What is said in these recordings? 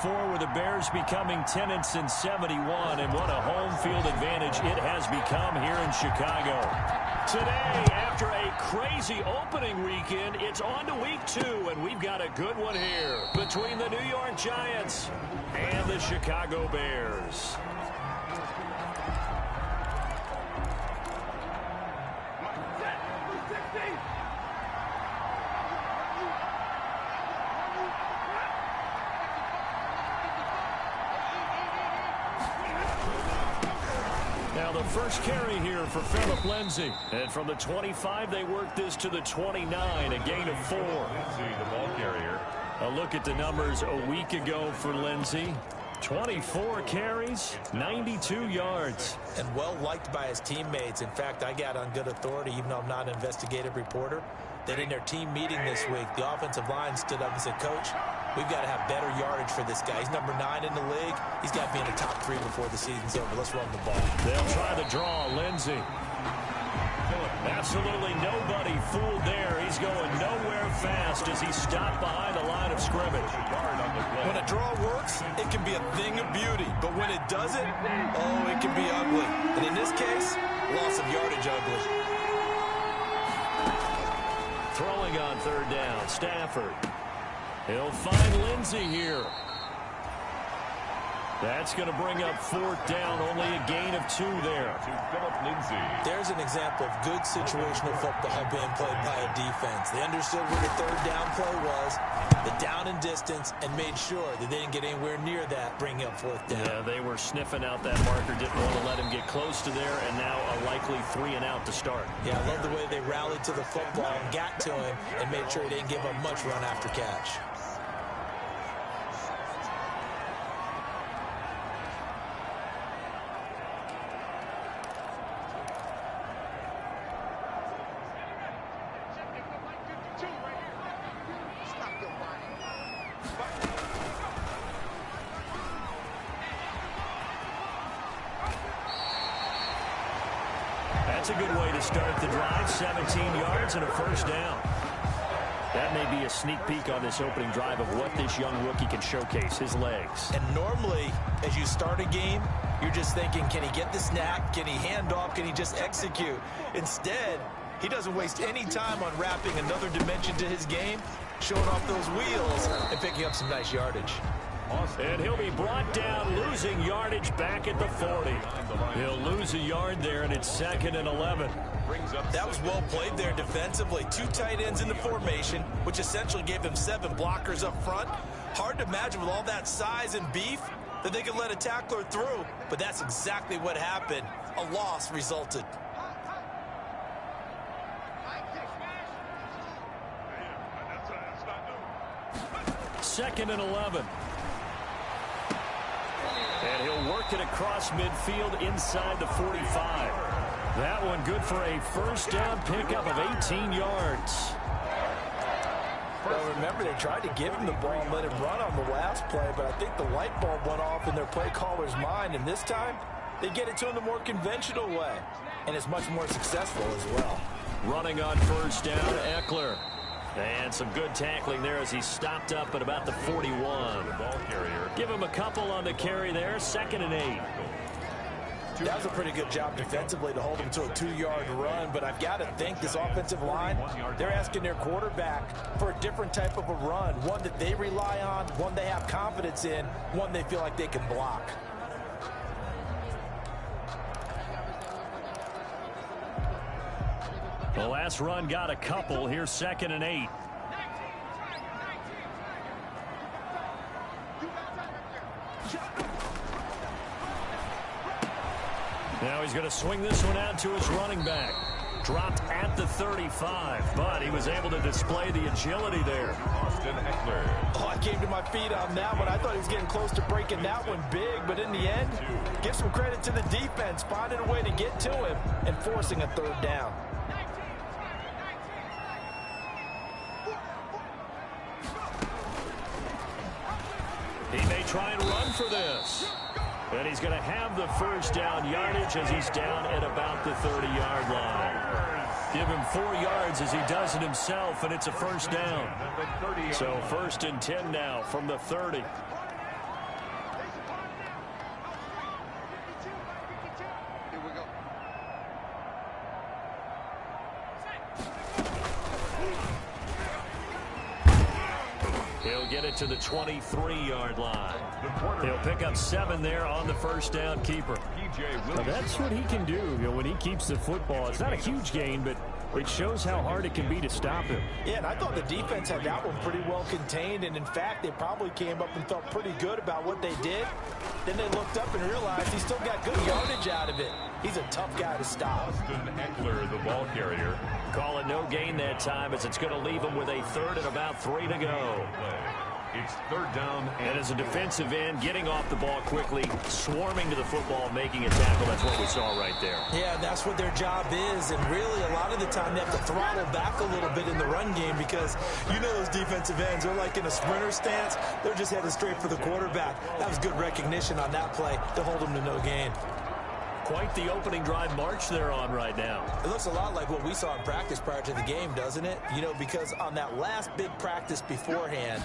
4 with the Bears becoming 10 since 71, and what a home field advantage it has become here in Chicago. Today, after a crazy opening weekend, it's on to week 2, and we've got a good one here between the New York Giants and the Chicago Bears. Now the first carry here for Phillip Lindsay. And from the 25, they work this to the 29, a gain of 4. The ball carrier. A look at the numbers a week ago for Lindsay. 24 carries, 92 yards. And well liked by his teammates. In fact, I got on good authority, even though I'm not an investigative reporter, that in their team meeting this week, the offensive line stood up and said, Coach, we've got to have better yardage for this guy. He's number 9 in the league. He's got to be in the top 3 before the season's over. Let's run the ball. They'll try the draw. Lindsay. Absolutely nobody fooled there. He's going nowhere fast as he stopped behind the line of scrimmage. When a draw works, it can be a thing of beauty. But when it doesn't, oh, it can be ugly. And in this case, loss of yardage ugly. Throwing on 3rd down, Stafford. He'll find Lindsay here. That's going to bring up 4th down, only a gain of 2 there. To Phillip Lindsay. There's an example of good situational football being played by a defense. They understood where the 3rd down play was, the down and distance, and made sure that they didn't get anywhere near that, bringing up 4th down. Yeah, they were sniffing out that marker, didn't want to let him get close to there, and now a likely 3 and out to start. Yeah, I love the way they rallied to the football and got to him and made sure he didn't give up much run after catch. That's a good way to start the drive. 17 yards and a 1st down. That may be a sneak peek on this opening drive of what this young rookie can showcase, his legs. And normally, as you start a game, you're just thinking, can he get the snap? Can he hand off? Can he just execute? Instead, he doesn't waste any time on wrapping another dimension to his game, showing off those wheels, and picking up some nice yardage. And he'll be brought down, losing yardage back at the 40. He'll lose a yard there, and it's 2nd and 11. That was well played there defensively. 2 tight ends in the formation, which essentially gave them 7 blockers up front. Hard to imagine with all that size and beef that they could let a tackler through, but that's exactly what happened. A loss resulted. Second and 11. And he'll work it across midfield inside the 45. That one good for a 1st down pickup of 18 yards. Well, remember, they tried to give him the ball and let him run on the last play, but I think the light bulb went off in their play caller's mind, and this time they get it to him the more conventional way, and it's much more successful as well. Running on 1st down, Eckler. And some good tackling there as he stopped up at about the 41. Ball carrier. Give him a couple on the carry there. 2nd and 8. That was a pretty good job defensively to hold him to a 2-yard run, but I've got to think this offensive line, they're asking their quarterback for a different type of a run, one that they rely on, one they have confidence in, one they feel like they can block. The last run got a couple. Here's 2nd and 8. Now he's going to swing this one out to his running back. Dropped at the 35, but he was able to display the agility there. Oh, I came to my feet on that one. I thought he was getting close to breaking that one big, but in the end, give some credit to the defense, finding a way to get to him and forcing a 3rd down. He may try and run for this. And he's going to have the 1st down yardage as he's down at about the 30-yard line. Give him 4 yards as he does it himself, and it's a 1st down. So 1st and 10 now from the 30. get it to the 23-yard line. He'll pick up 7 there on the first down keeper. Now that's what he can do, when he keeps the football. It's not a huge gain, but it shows how hard it can be to stop him. Yeah, and I thought the defense had that one pretty well contained, and in fact, they probably came up and felt pretty good about what they did. Then they looked up and realized he still got good yardage out of it. He's a tough guy to stop. Austin Eckler, the ball carrier. Call it no gain that time, as it's going to leave him with a 3rd and about 3 to go. It's 3rd down. And as a defensive end, getting off the ball quickly, swarming to the football, making a tackle. That's what we saw right there. Yeah, that's what their job is. And really, a lot of the time, they have to throttle back a little bit in the run game because you know those defensive ends, they're like in a sprinter stance. They're just headed straight for the quarterback. That was good recognition on that play to hold them to no gain. Quite the opening drive march they're on right now. It looks a lot like what we saw in practice prior to the game, doesn't it? Because on that last big practice beforehand,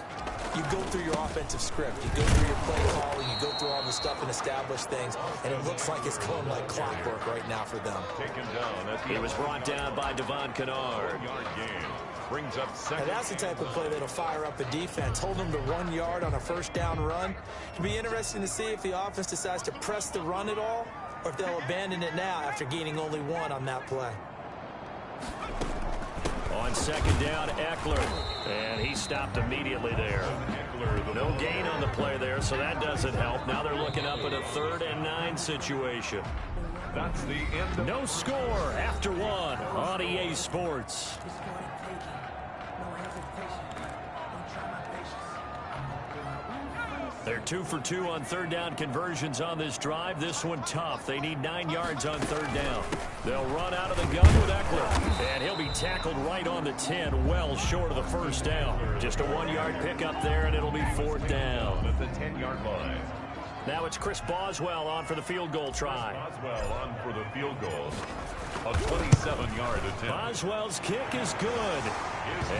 you go through your offensive script. You go through your play calling. You go through all the stuff and establish things. And it looks like it's going like clockwork right now for them. Taken down. He was brought down by Devon Kennard. Yard gain. Brings up 2nd. And that's the type of play that'll fire up a defense. Hold them to 1 yard on a first down run. It'll be interesting to see if the offense decides to press the run at all, or if they'll abandon it now after gaining only 1 on that play. On 2nd down, Eckler. And he stopped immediately there. No gain on the play there, so that doesn't help. Now they're looking up at a 3rd and 9 situation. That's the end. No score after 1 on EA Sports. They're 2 for 2 on 3rd down conversions on this drive. This one tough. They need 9 yards on 3rd down. They'll run out of the gun with Eckler. And he'll be tackled right on the 10, well short of the first down. Just a 1-yard pickup there, and it'll be 4th down. At the 10-yard line. Now it's Chris Boswell on for the field goal try. Boswell on for the field goal. A 27-yard attempt. Boswell's kick is good.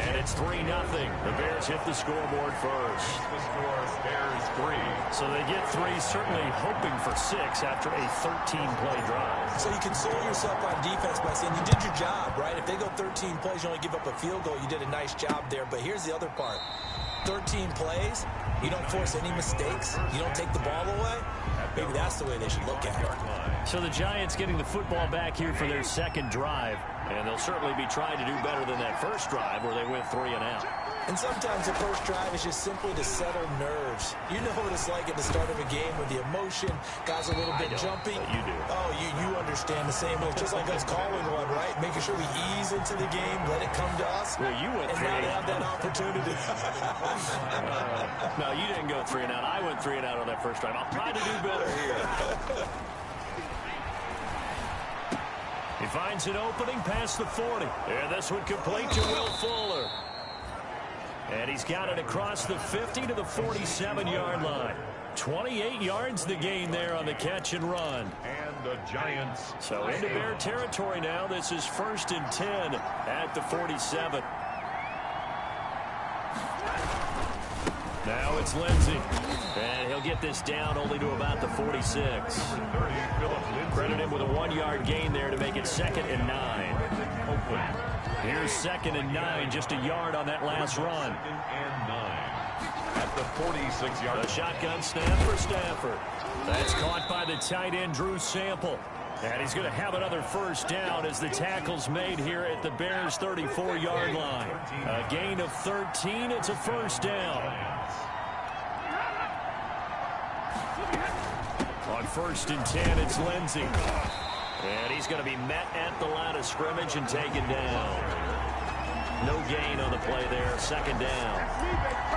And it's 3-0. The Bears hit the scoreboard first. The score, Bears 3. So they get 3, certainly hoping for 6 after a 13-play drive. So you console yourself on defense by saying you did your job, right? If they go 13 plays, you only give up a field goal, you did a nice job there. But here's the other part. 13 plays, you don't force any mistakes, you don't take the ball away. Maybe that's the way they should look at it. So the Giants getting the football back here for their 2nd drive, and they'll certainly be trying to do better than that first drive where they went 3 and out. And sometimes the first drive is just simply to settle nerves. You know what it's like at the start of a game with the emotion, guys a little bit jumpy. You do. Oh, you understand the same way. Just like us calling one, right? Making sure we ease into the game, let it come to us. Well, you went and 3 now and they have that opportunity. No, you didn't go 3 and out. I went 3 and out on that first drive. I'll try to do better here. He finds an opening past the 40. And this one complete to Will Fuller. And he's got it across the 50 to the 47-yard line. 28 yards the gain there on the catch and run. And the Giants. So into Bear territory now. This is 1st and 10 at the 47. Now it's Lindsey. And he'll get this down only to about the 46. Credit him with a 1-yard gain there to make it 2nd and 9. Here's 2nd and 9, just a yard on that last run. And 9 at the 46-yard. The shotgun snap for Stafford. That's caught by the tight end, Drew Sample. And he's going to have another first down as the tackle's made here at the Bears' 34-yard line. A gain of 13. It's a first down. On 1st and 10, it's Lindsey. And he's going to be met at the line of scrimmage and taken down. No gain on the play there. 2nd down.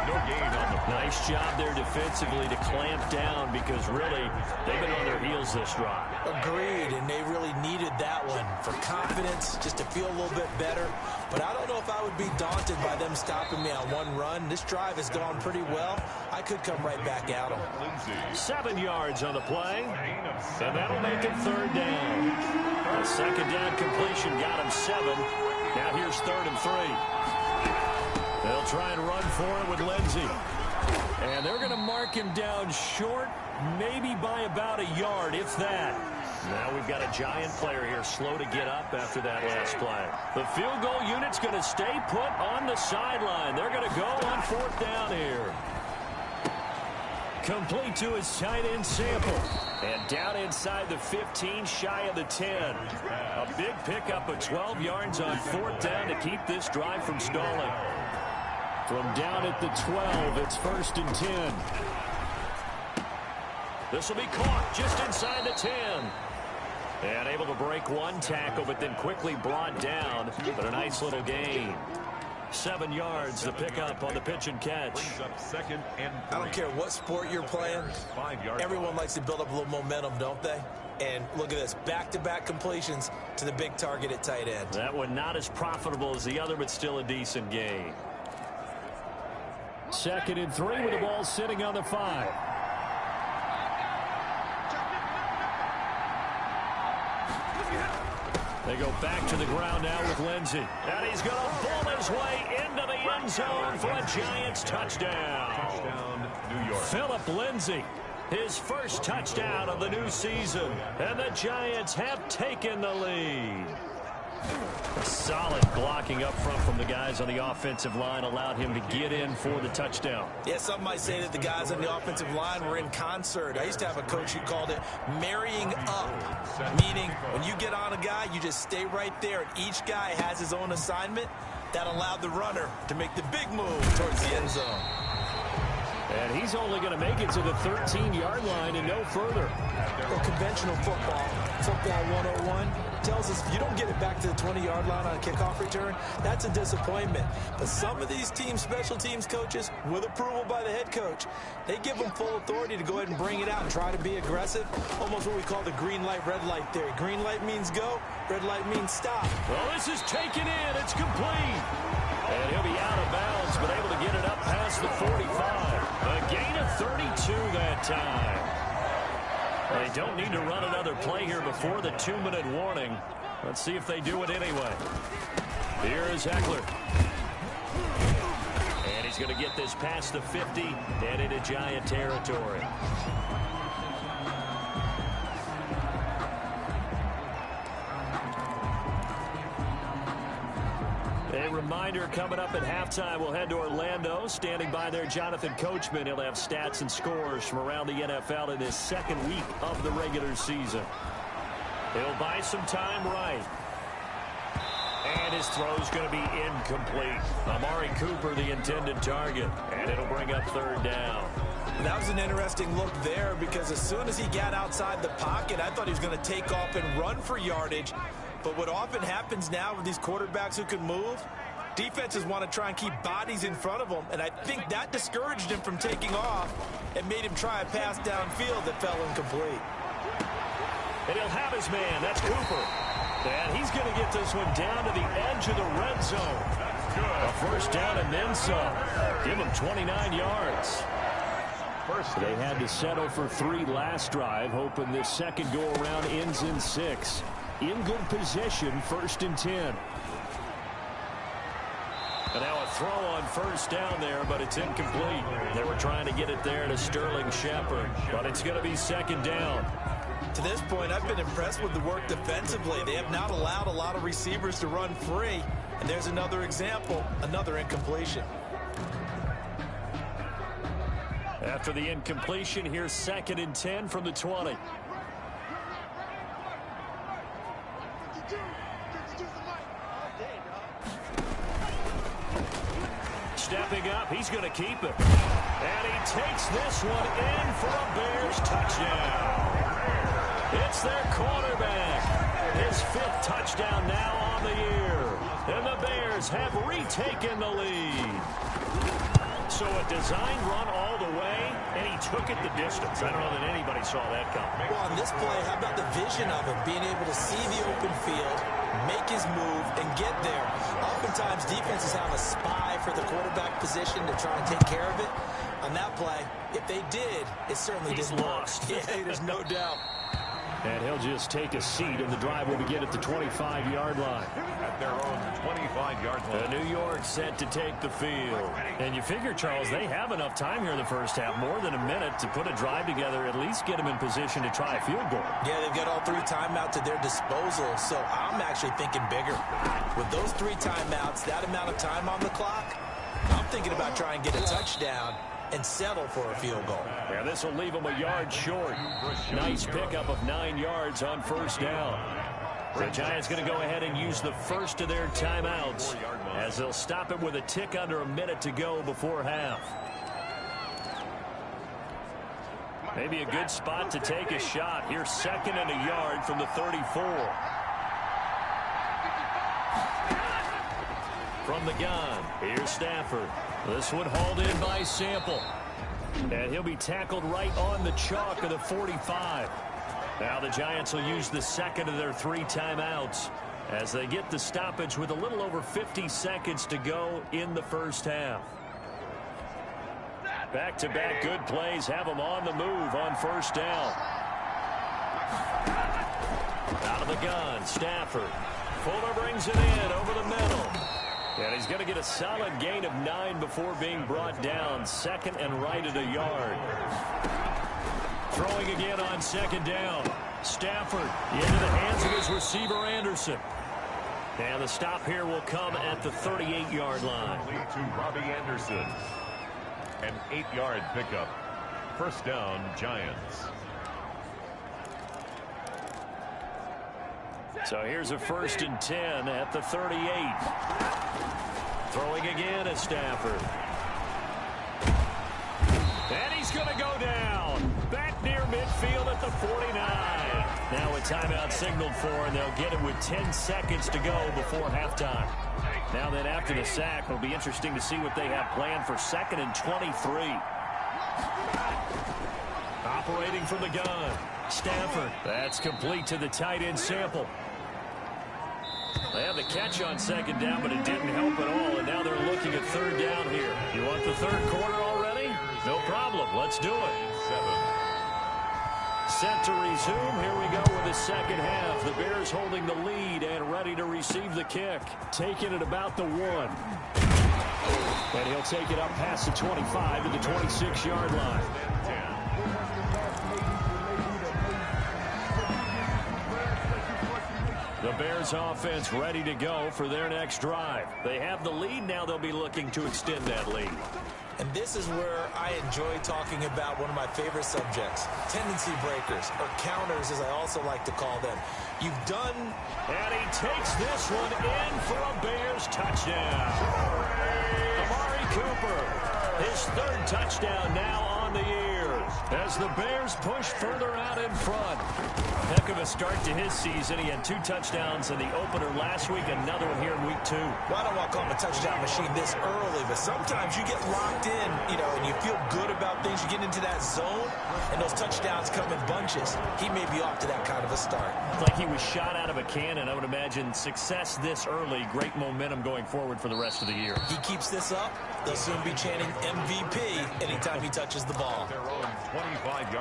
No gain on the play. Nice job there defensively to clamp down because really they've been on their heels this drive. Agreed, and they really needed that one for confidence, just to feel a little bit better. But I don't know if I would be daunted by them stopping me on one run. This drive has gone pretty well. I could come right back at them. 7 yards on the play, and that'll make it 3rd down. A 2nd down completion got him 7. Now here's 3rd and 3. They'll try and run for it with Lindsey. And they're going to mark him down short, maybe by about a yard, if that. Now we've got a Giant player here slow to get up after that last play. The field goal unit's going to stay put on the sideline. They're going to go on 4th down here. Complete to his tight end Sample. And down inside the 15, shy of the 10. A big pickup of 12 yards on 4th down to keep this drive from stalling. From down at the 12, it's 1st and 10. This will be caught just inside the 10. And able to break one tackle, but then quickly brought down. But a nice little gain. 7 yards, the pickup on the pitch and catch. Second and 3. I don't care what sport you're playing. 5 yards. Everyone likes to build up a little momentum, don't they? And look at this, back-to-back completions to the big target at tight end. That one not as profitable as the other, but still a decent gain. 2nd and 3 with the ball sitting on the 5. They go back to the ground now with Lindsey. And he's going to ball his way into the end zone for a Giants touchdown. Touchdown, New York. Philip Lindsey, his first touchdown of the new season. And the Giants have taken the lead. A solid blocking up front from the guys on the offensive line allowed him to get in for the touchdown. Yeah, some might say that the guys on the offensive line were in concert. I used to have a coach who called it marrying up, meaning when you get on a guy, you just stay right there, and each guy has his own assignment. That allowed the runner to make the big move towards the end zone. And he's only going to make it to the 13-yard line and no further. Well, conventional football 101, tells us if you don't get it back to the 20-yard line on a kickoff return, that's a disappointment. But some of these teams, special teams coaches, with approval by the head coach, they give them full authority to go ahead and bring it out and try to be aggressive. Almost what we call the green light, red light theory. Green light means go, red light means stop. Well, this is taken in. It's complete. And he'll be out of bounds, but able to get it up past the 45. A gain of 32 that time. They don't need to run another play here before the 2-minute warning. Let's see if they do it anyway. Here is Eckler. And he's going to get this past the 50 and into Giant territory. A reminder, coming up at halftime, we'll head to Orlando. Standing by there, Jonathan Coachman. He'll have stats and scores from around the NFL in this second week of the regular season. He'll buy some time right. And his throw's going to be incomplete. Amari Cooper, the intended target. And it'll bring up 3rd down. That was an interesting look there because as soon as he got outside the pocket, I thought he was going to take off and run for yardage. But what often happens now with these quarterbacks who can move, defenses want to try and keep bodies in front of them, and I think that discouraged him from taking off and made him try a pass downfield that fell incomplete. And he'll have his man. That's Cooper. And he's going to get this one down to the edge of the red zone. A 1st down and then some. Give him 29 yards. They had to settle for 3 last drive, hoping this second go-around ends in 6. In good position, 1st and 10. And now a throw on 1st down there, but it's incomplete. They were trying to get it there to Sterling Shepard, but it's going to be 2nd down. To this point, I've been impressed with the work defensively. They have not allowed a lot of receivers to run free. And there's another example, another incompletion. After the incompletion, here's 2nd and 10 from the 20. Stepping up, he's going to keep it. And he takes this one in for a Bears touchdown. It's their quarterback. His 5th touchdown now on the year. And the Bears have retaken the lead. So a designed run all the way, and he took it the distance. I don't know that anybody saw that coming. Well, on this play, how about the vision of him, being able to see the open field, make his move, and get there. Oftentimes, defenses have a spy for the quarterback position to try and take care of it. On that play, if they did, it certainly didn't lost. Yeah, there's no doubt. And he'll just take a seat, and the drive will begin at the 25-yard line. At their own 25-yard line. New York set to take the field. And you figure, Charles, they have enough time here in the first half, more than a minute, to put a drive together, at least get them in position to try a field goal. Yeah, they've got all 3 timeouts at their disposal, so I'm actually thinking bigger. With those 3 timeouts, that amount of time on the clock, I'm thinking about trying to get a touchdown and settle for a field goal. Yeah, this will leave them a yard short. Nice pickup of 9 yards on first down. The Giants going to go ahead and use the first of their timeouts as they'll stop it with a tick under a minute to go before half. Maybe a good spot to take a shot. Here's 2nd and a yard from the 34. From the gun, here's Stafford. This one hauled in by Sample. And he'll be tackled right on the chalk of the 45. Now the Giants will use the second of their 3 timeouts as they get the stoppage with a little over 50 seconds to go in the first half. Back-to-back good plays have them on the move on first down. Out of the gun, Stafford. Fuller brings it in over the middle. And he's going to get a solid gain of 9 before being brought down. 2nd and right at a yard. Throwing again on 2nd down. Stafford into the hands of his receiver, Anderson. And the stop here will come at the 38-yard line. Lead to Robbie Anderson. An 8-yard pickup. First down, Giants. So here's a 1st and 10 at the 38. Throwing again at Stafford. And he's going to go down. Back near midfield at the 49. Now a timeout signaled for, and they'll get it with 10 seconds to go before halftime. Now then, after the sack, it'll be interesting to see what they have planned for 2nd and 23. Operating from the gun. Stafford. That's complete to the tight end, Sample. They have the catch on 2nd down, but it didn't help at all, and now they're looking at 3rd down here. You want the 3rd quarter already? No problem. Let's do it. 7. Set to resume. Here we go with the second half. The Bears holding the lead and ready to receive the kick. Taking it about the 1. And he'll take it up past the 25 to the 26-yard line. The Bears offense ready to go for their next drive. They have the lead. Now they'll be looking to extend that lead. And this is where I enjoy talking about one of my favorite subjects, tendency breakers, or counters as I also like to call them. You've done... And he takes this one in for a Bears touchdown. Amari Cooper, his 3rd touchdown now on the year as the Bears push further out in front. Heck of a start to his season. He had 2 touchdowns in the opener last week, another one here in week 2. Well, I don't want to call him a touchdown machine this early, but sometimes you get locked in, and you feel good about things. You get into that zone, and those touchdowns come in bunches. He may be off to that kind of a start. It's like he was shot out of a cannon. I would imagine success this early, great momentum going forward for the rest of the year. He keeps this up, they'll soon be chanting MVP anytime he touches the ball.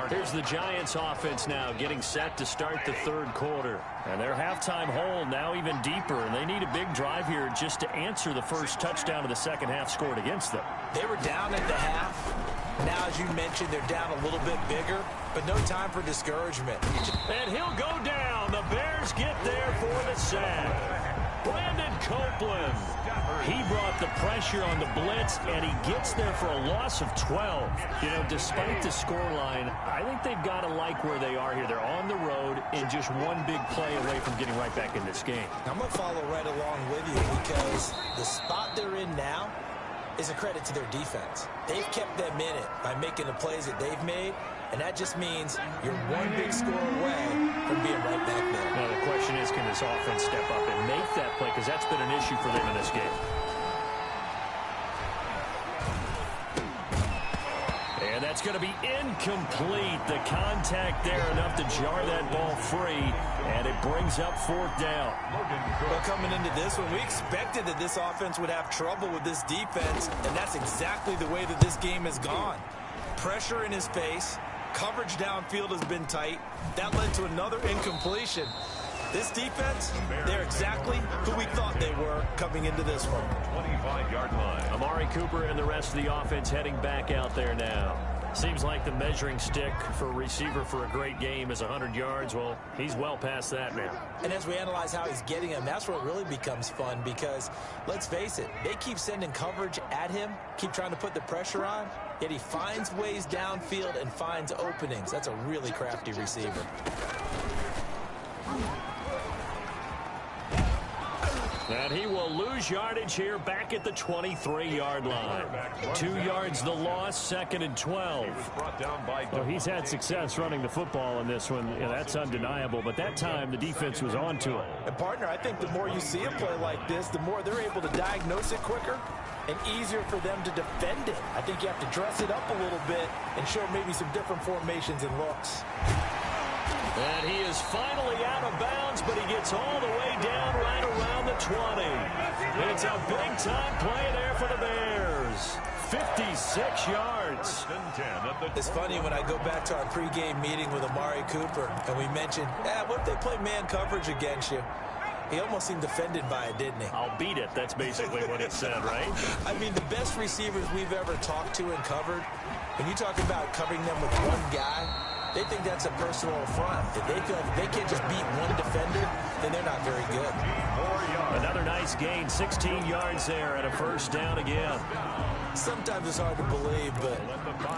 Here's the Giants offense now getting set to start the 3rd quarter. And their halftime hole now even deeper, and they need a big drive here just to answer the first touchdown of the second half scored against them. They were down at the half. Now, as you mentioned, they're down a little bit bigger, but no time for discouragement. And he'll go down. The Bears get there for the sack. Brandon Copeland. He brought the pressure on the blitz, and he gets there for a loss of 12. Despite the scoreline, I think they've got to like where they are here. They're on the road and just one big play away from getting right back in this game. I'm going to follow right along with you because the spot they're in now is a credit to their defense. They've kept them in it by making the plays that they've made, and that just means you're one big score away from being right back there. Now, the question is, can this offense step up and make that play? Because that's been an issue for them in this game. And that's going to be incomplete. The contact there enough to jar that ball free, and it brings up 4th down. Well, coming into this one, we expected that this offense would have trouble with this defense, and that's exactly the way that this game has gone. Pressure in his face, coverage downfield has been tight. That led to another incompletion. This defense, they're exactly who we thought they were coming into this one. 25-yard line. Amari Cooper and the rest of the offense heading back out there now. Seems like the measuring stick for a receiver for a great game is 100 yards. Well, he's well past that now. And as we analyze how he's getting them, that's where it really becomes fun because, let's face it, they keep sending coverage at him, keep trying to put the pressure on, yet he finds ways downfield and finds openings. That's a really crafty receiver. And he will lose yardage here back at the 23-yard line. 2 yards the loss, 2nd and 12. Well, he's had success running the football in this one. Yeah, that's undeniable. But that time, the defense was on to it. And, partner, I think the more you see a play like this, the more they're able to diagnose it quicker and easier for them to defend it. I think you have to dress it up a little bit and show maybe some different formations and looks. And he is finally out of bounds, but he gets all the way down right around the 20. It's a big-time play there for the Bears. 56 yards. It's funny when I go back to our pregame meeting with Amari Cooper, and we mentioned, what if they play man coverage against you? He almost seemed offended by it, didn't he? I'll beat it. That's basically what it said, right? I mean, the best receivers we've ever talked to and covered, when you talk about covering them with one guy, they think that's a personal affront. If they feel like they can't just beat one defender, then they're not very good. Another nice gain, 16 yards there and a first down again. Sometimes it's hard to believe, but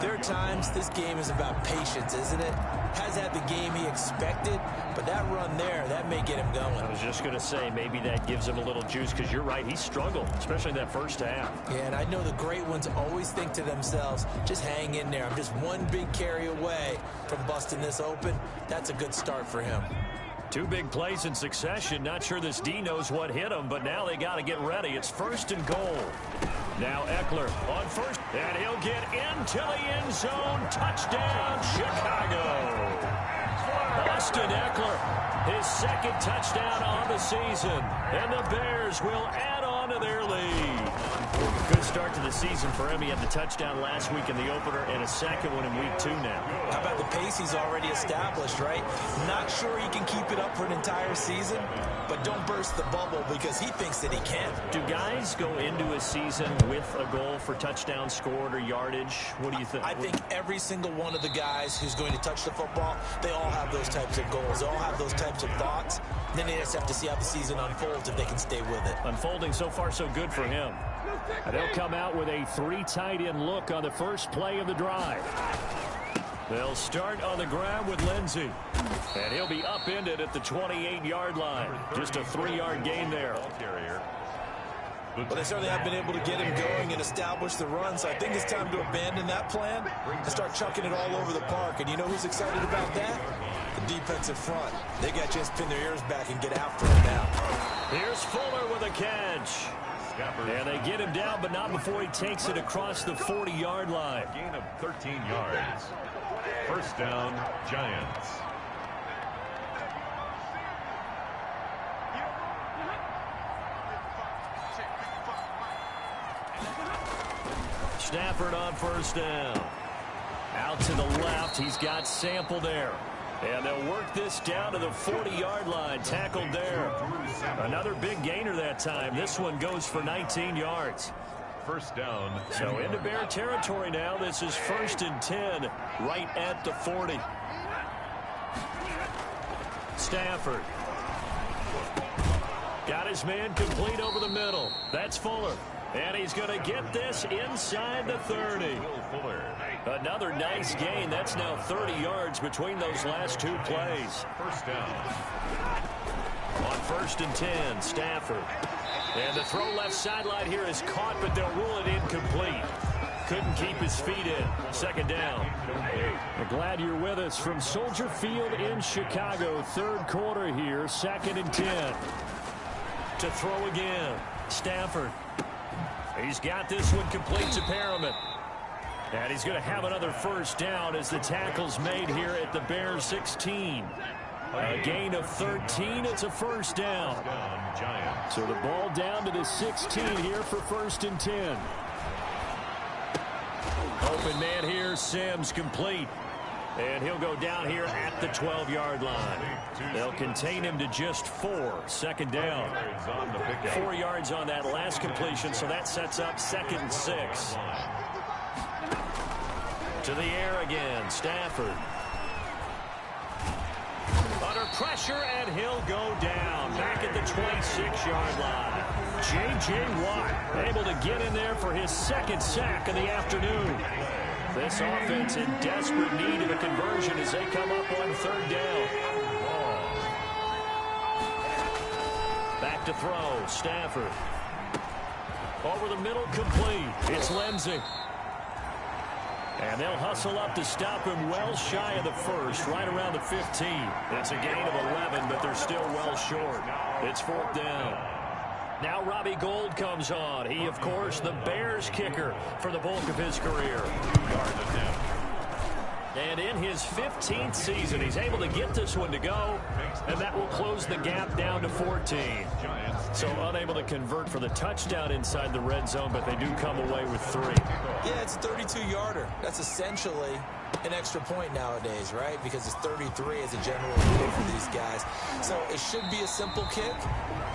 there are times this game is about patience, isn't it? Has had the game he expected, but that run there, that may get him going. I was just going to say, maybe that gives him a little juice, because you're right, he struggled, especially in that first half. Yeah, and I know the great ones always think to themselves, just hang in there. I'm just one big carry away from busting this open. That's a good start for him. 2 big plays in succession. Not sure this D knows what hit him, but now they got to get ready. It's 1st and goal. Now Eckler on first, and he'll get into the end zone. Touchdown, Chicago. Austin Eckler, his 2nd touchdown on the season, and the Bears will add on to their lead. Good start to the season for him. He had the touchdown last week in the opener and a 2nd one in week 2 now. How about the pace he's already established, right? Not sure he can keep it up for an entire season, but don't burst the bubble because he thinks that he can. Do guys go into a season with a goal for touchdown scored or yardage? What do you think? I think every single one of the guys who's going to touch the football, they all have those types of goals. They all have those types of thoughts. Then they just have to see how the season unfolds if they can stay with it. Unfolding so far so good for him. And they'll come out with a 3 tight end look on the first play of the drive. They'll start on the ground with Lindsey. And he'll be upended at the 28-yard line. Just a 3-yard gain there. Well, they certainly have been able to get him going and establish the run, so I think it's time to abandon that plan and start chucking it all over the park. And you know who's excited about that? The defensive front. They got to just pin their ears back and get after him now. Here's Fuller with a catch. And they get him down, but not before he takes it across the 40-yard line. Gain of 13 yards. First down, Giants. Stafford on first down. Out to the left. He's got Sample there. And they'll work this down to the 40-yard line. Tackled there. Another big gainer that time. This one goes for 19 yards. First down. So into Bear territory now. This is 1st and 10 right at the 40. Stafford. Got his man complete over the middle. That's Fuller. And he's going to get this inside the 30. Another nice gain. That's now 30 yards between those last 2 plays. First down. On 1st and 10, Stafford. And the throw left sideline here is caught, but they'll rule it incomplete. Couldn't keep his feet in. 2nd down. We're glad you're with us from Soldier Field in Chicago. 3rd quarter here, 2nd and 10. To throw again. Stafford. He's got this one complete to Perriman. And he's going to have another first down as the tackle's made here at the Bears 16. A gain of 13. It's a first down. So the ball down to the 16 here for 1st and 10. Open man here. Sims complete. And he'll go down here at the 12-yard line. They'll contain him to just 4. Second down. 4 yards on that last completion, so that sets up 2nd and 6. To the air again, Stafford. Under pressure, and he'll go down. Back at the 26-yard line. J.J. Watt able to get in there for his 2nd sack of the afternoon. This offense in desperate need of a conversion as they come up on 3rd down. Back to throw, Stafford. Over the middle, complete. It's Lindsey. And they'll hustle up to stop him well shy of the 1st, right around the 15. It's a gain of 11, but they're still well short. It's 4th down. Now Robbie Gould comes on. He, of course, the Bears kicker for the bulk of his career. And in his 15th season, he's able to get this one to go, and that will close the gap down to 14. So unable to convert for the touchdown inside the red zone, but they do come away with 3. Yeah, it's a 32-yarder. That's essentially an extra point nowadays, right? Because it's 33 as a general rule for these guys. So it should be a simple kick.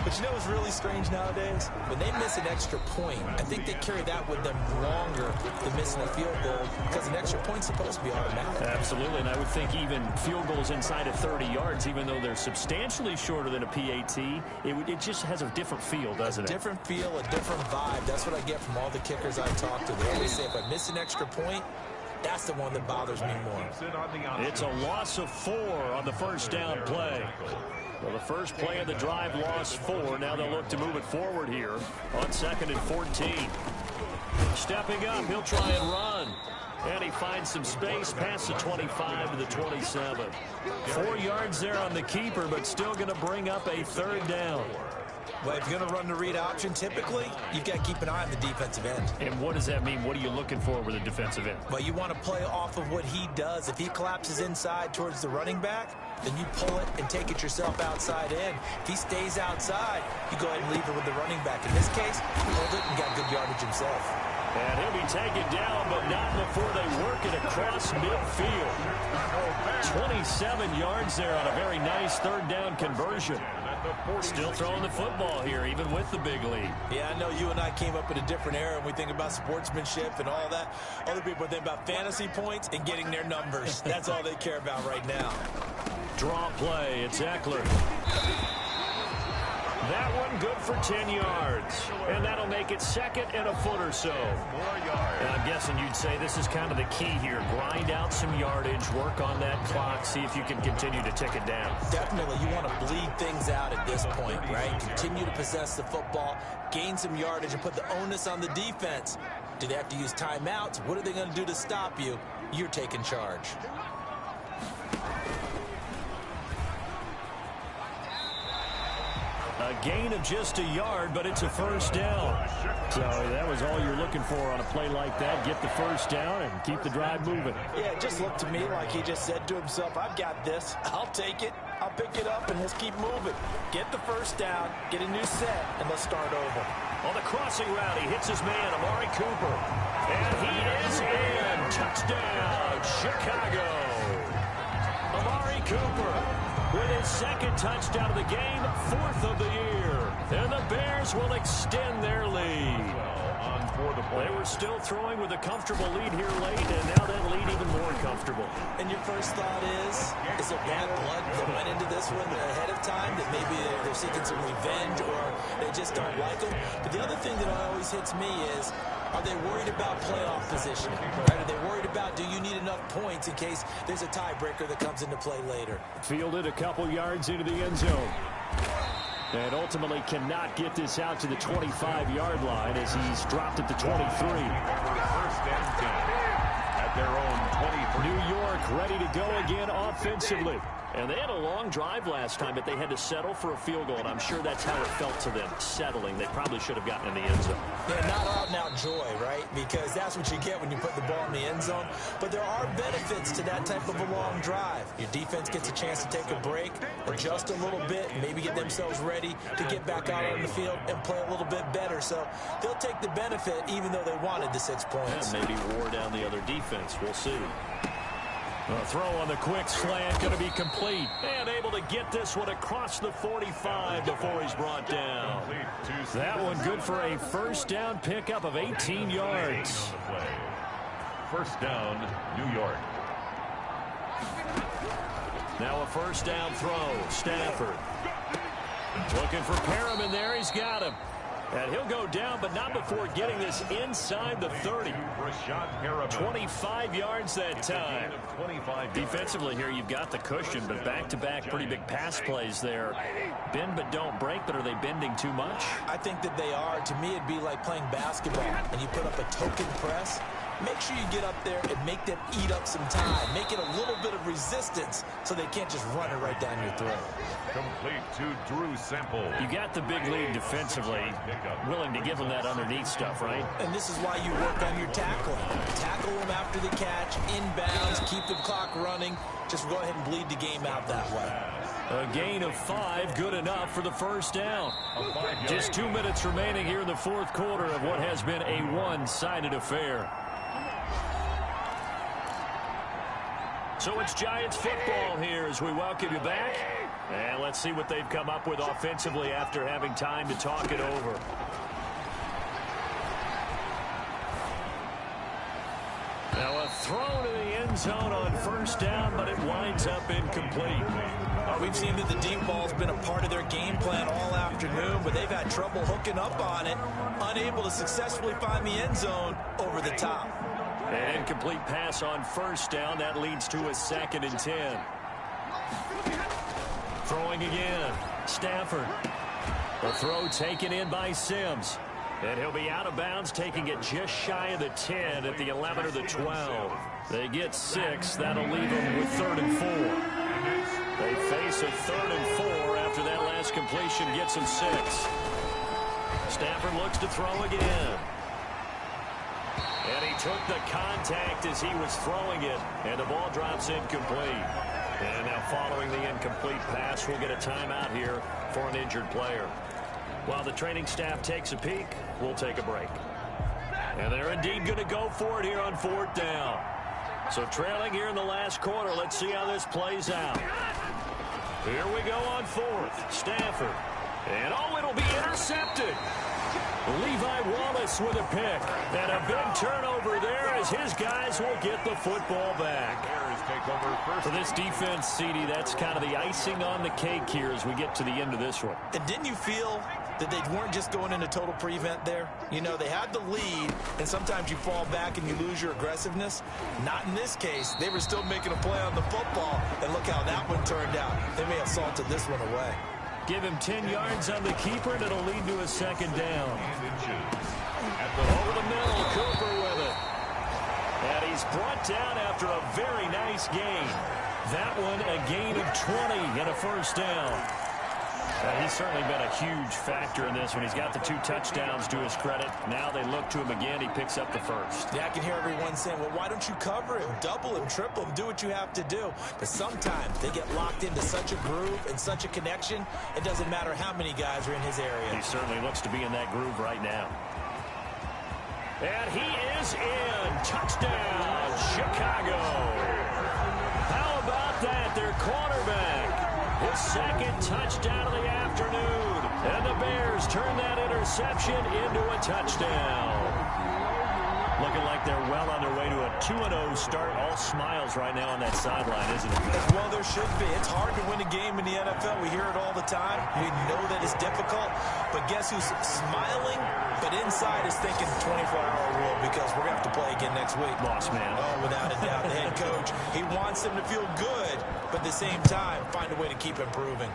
But you know what's really strange nowadays? When they miss an extra point, I think they carry that with them longer than missing a field goal because an extra point's supposed to be automatic. Absolutely, and I would think even field goals inside of 30 yards, even though they're substantially shorter than a PAT, it just has a different feel, doesn't it? A different feel, a different vibe. That's what I get from all the kickers I talk to. They always say if I miss an extra point, that's the one that bothers me more. It's a loss of 4 on the 1st down play. Well, the first play of the drive lost 4. Now they'll look to move it forward here on 2nd and 14. Stepping up, he'll try and run. And he finds some space past the 25 to the 27. 4 yards there on the keeper, but still going to bring up a 3rd down. Well, if you're going to run the read option, typically, you've got to keep an eye on the defensive end. And what does that mean? What are you looking for with a defensive end? Well, you want to play off of what he does. If he collapses inside towards the running back, then you pull it and take it yourself outside in. If he stays outside, you go ahead and leave it with the running back. In this case, he pulled it and got good yardage himself. And he'll be taken down, but not before they work it across midfield. 27 yards there on a very nice 3rd down conversion. Still throwing the football here, even with the big lead. Yeah, I know you and I came up in a different era, and we think about sportsmanship and all that. Other people think about fantasy points and getting their numbers. That's all they care about right now. Draw play, it's Eckler. That one good for 10 yards. And that'll make it 2nd and a foot or so. And I'm guessing you'd say this is kind of the key here. Grind out some yardage, work on that clock, see if you can continue to tick it down. Definitely. You want to bleed things out at this point, right? Continue to possess the football, gain some yardage, and put the onus on the defense. Do they have to use timeouts? What are they going to do to stop you? You're taking charge. A gain of just a yard, but it's a 1st down. So that was all you're looking for on a play like that. Get the 1st down and keep the drive moving. Yeah, it just looked to me like he just said to himself, I've got this. I'll take it. I'll pick it up, and let's keep moving. Get the 1st down, get a new set, and let's start over. On the crossing route, he hits his man, Amari Cooper. And he is in. Touchdown, Chicago. Amari Cooper with his 2nd touchdown of the game, 4th of the year. And the Bears will extend their lead. They were still throwing with a comfortable lead here late, and now that lead even more comfortable. And your first thought is there bad blood that went into this one ahead of time, that maybe they're seeking some revenge or they just don't like them? But the other thing that always hits me is, are they worried about playoff positioning? Right? Are they worried about, do you need enough points in case there's a tiebreaker that comes into play later? Fielded a couple yards into the end zone. And ultimately cannot get this out to the 25-yard line as he's dropped at the 23. At their own 23. New York ready to go again offensively. And they had a long drive last time, but they had to settle for a field goal, and I'm sure that's how it felt to them, settling. They probably should have gotten in the end zone. Yeah, not out-and-out joy, right? Because that's what you get when you put the ball in the end zone. But there are benefits to that type of a long drive. Your defense gets a chance to take a break, adjust a little bit, maybe get themselves ready to get back out on the field and play a little bit better. So they'll take the benefit even though they wanted the 6 points. Yeah, maybe wore down the other defense. We'll see. A throw on the quick slant, going to be complete. And able to get this one across the 45 before he's brought down. That one good for a first down pickup of 18 yards. First down, New York. Now a first down throw. Stafford looking for Perriman there. He's got him. And he'll go down, but not before getting this inside the 30. 25 yards that time. Defensively here, you've got the cushion, but back-to-back pretty big pass plays there. Bend but don't break, but are they bending too much? I think that they are. To me, it'd be like playing basketball, and you put up a token press. Make sure you get up there and make them eat up some time. Make it a little bit of resistance so they can't just run it right down your throat. Complete to Drew Sample. You got the big lead defensively. Willing to give them that underneath stuff, right? And this is why you work on your tackling. Tackle them after the catch, inbounds, keep the clock running. Just go ahead and bleed the game out that way. A gain of 5, good enough for the first down. Just 2 minutes remaining here in the fourth quarter of what has been a one-sided affair. So it's Giants football here as we welcome you back. And let's see what they've come up with offensively after having time to talk it over. Now a throw to the end zone on first down, but it winds up incomplete. We've seen that the deep ball's been a part of their game plan all afternoon, but they've had trouble hooking up on it, unable to successfully find the end zone over the top. An incomplete pass on first down. That leads to a 2nd and 10. Throwing again. Stafford. The throw taken in by Sims. And he'll be out of bounds, taking it just shy of the 10 at the 11 or the 12. They get 6. That'll leave them with 3rd and 4. They face a 3rd and 4 after that last completion gets them 6. Stafford looks to throw again. And he took the contact as he was throwing it, and the ball drops incomplete. And now following the incomplete pass, we'll get a timeout here for an injured player. While the training staff takes a peek, we'll take a break. And they're indeed going to go for it here on 4th down. So trailing here in the last quarter, let's see how this plays out. Here we go on 4th. Stafford. And oh, it'll be intercepted. Levi Wallace with a pick. And a big turnover there as his guys will get the football back. For this defense, CD, that's kind of the icing on the cake here as we get to the end of this one. And didn't you feel that they weren't just going into total prevent there? You know, they had the lead, and sometimes you fall back and you lose your aggressiveness. Not in this case. They were still making a play on the football, and look how that one turned out. They may have salted this one away. Give him 10 yards on the keeper, and it'll lead to a 2nd down. Over the middle, Cooper with it. And he's brought down after a very nice gain. That one a gain of 20 and a first down. He's certainly been a huge factor in this one. He's got the 2 touchdowns to his credit. Now they look to him again. He picks up the first. Yeah, I can hear everyone saying, well, why don't you cover him, double him, triple him, do what you have to do. But sometimes they get locked into such a groove and such a connection, it doesn't matter how many guys are in his area. He certainly looks to be in that groove right now. And he is in. Touchdown, Chicago. How about that? Their quarterback. His 2nd touchdown of the afternoon. And the Bears turn that interception into a touchdown. Looking like they're well on their way to a 2-0 start. All smiles right now on that sideline, isn't it? Well, there should be. It's hard to win a game in the NFL. We hear it all the time. We know that it's difficult. But guess who's smiling? But inside is thinking 24-hour rule because we're going to have to play again next week. Boss man. Oh, without a doubt, the head coach. He wants them to feel good, but at the same time, find a way to keep improving.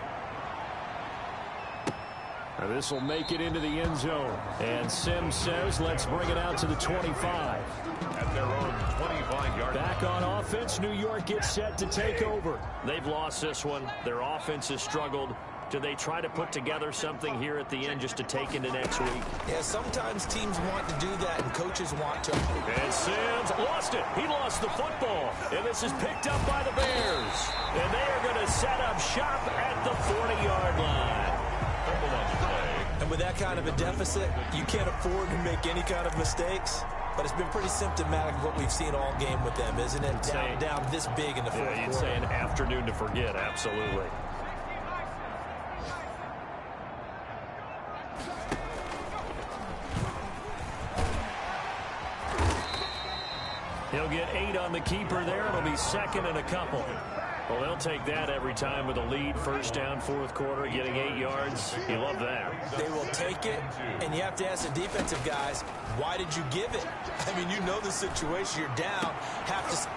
This will make it into the end zone. And Sims says, let's bring it out to the 25. At their own 25-yard. Back on offense, New York gets set to take over. They've lost this one. Their offense has struggled. Do they try to put together something here at the end just to take into next week? Yeah, sometimes teams want to do that, and coaches want to. And Sims lost it. He lost the football. And this is picked up by the Bears. And they are going to set up shop at the 40-yard line. And with that kind of a deficit, you can't afford to make any kind of mistakes. but it's been pretty symptomatic of what we've seen all game with them, isn't it? Down this big in the fourth quarter. You'd say an afternoon to forget, absolutely. He'll get 8 on the keeper there. It'll be second and a couple. Well, they'll take that every time with a lead. First down, fourth quarter, getting 8 yards. You love that. They will take it, and you have to ask the defensive guys, why did you give it? I mean, you know the situation. You're down.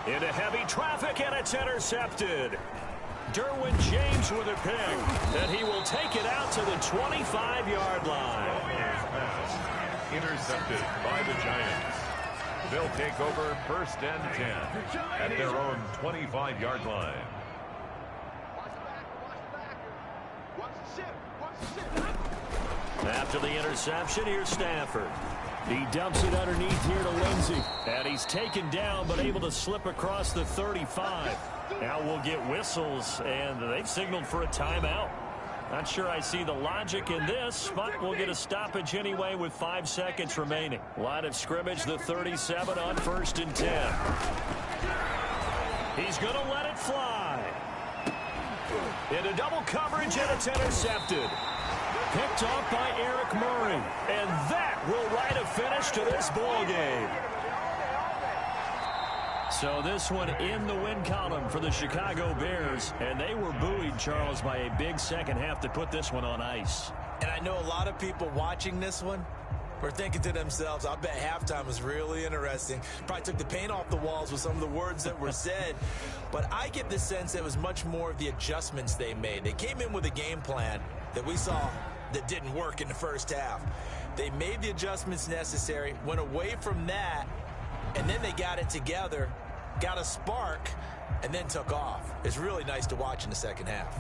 Into heavy traffic, and it's intercepted. Derwin James with a pick, and he will take it out to the 25-yard line. Intercepted by the Giants. They'll take over first and 10 at their own 25-yard line. After the interception, here's Stafford. He dumps it underneath here to Lindsey. And he's taken down, but able to slip across the 35. Now we'll get whistles, and they've signaled for a timeout. Not sure I see the logic in this, but we'll get a stoppage anyway with 5 seconds remaining. Line of scrimmage, the 37 on first and 10. He's going to let it fly. Into double coverage, and it's intercepted. Picked off by Eric Murray. And that will write a finish to this ball game. So this one in the win column for the Chicago Bears. And they were buoyed, Charles, by a big second half to put this one on ice. And I know a lot of people watching this one were thinking to themselves, I bet halftime was really interesting. Probably took the paint off the walls with some of the words that were said. But I get the sense it was much more of the adjustments they made. They came in with a game plan that we saw that didn't work in the first half. They made the adjustments necessary, went away from that, and then they got it together, got a spark, and then took off. It's really nice to watch in the second half.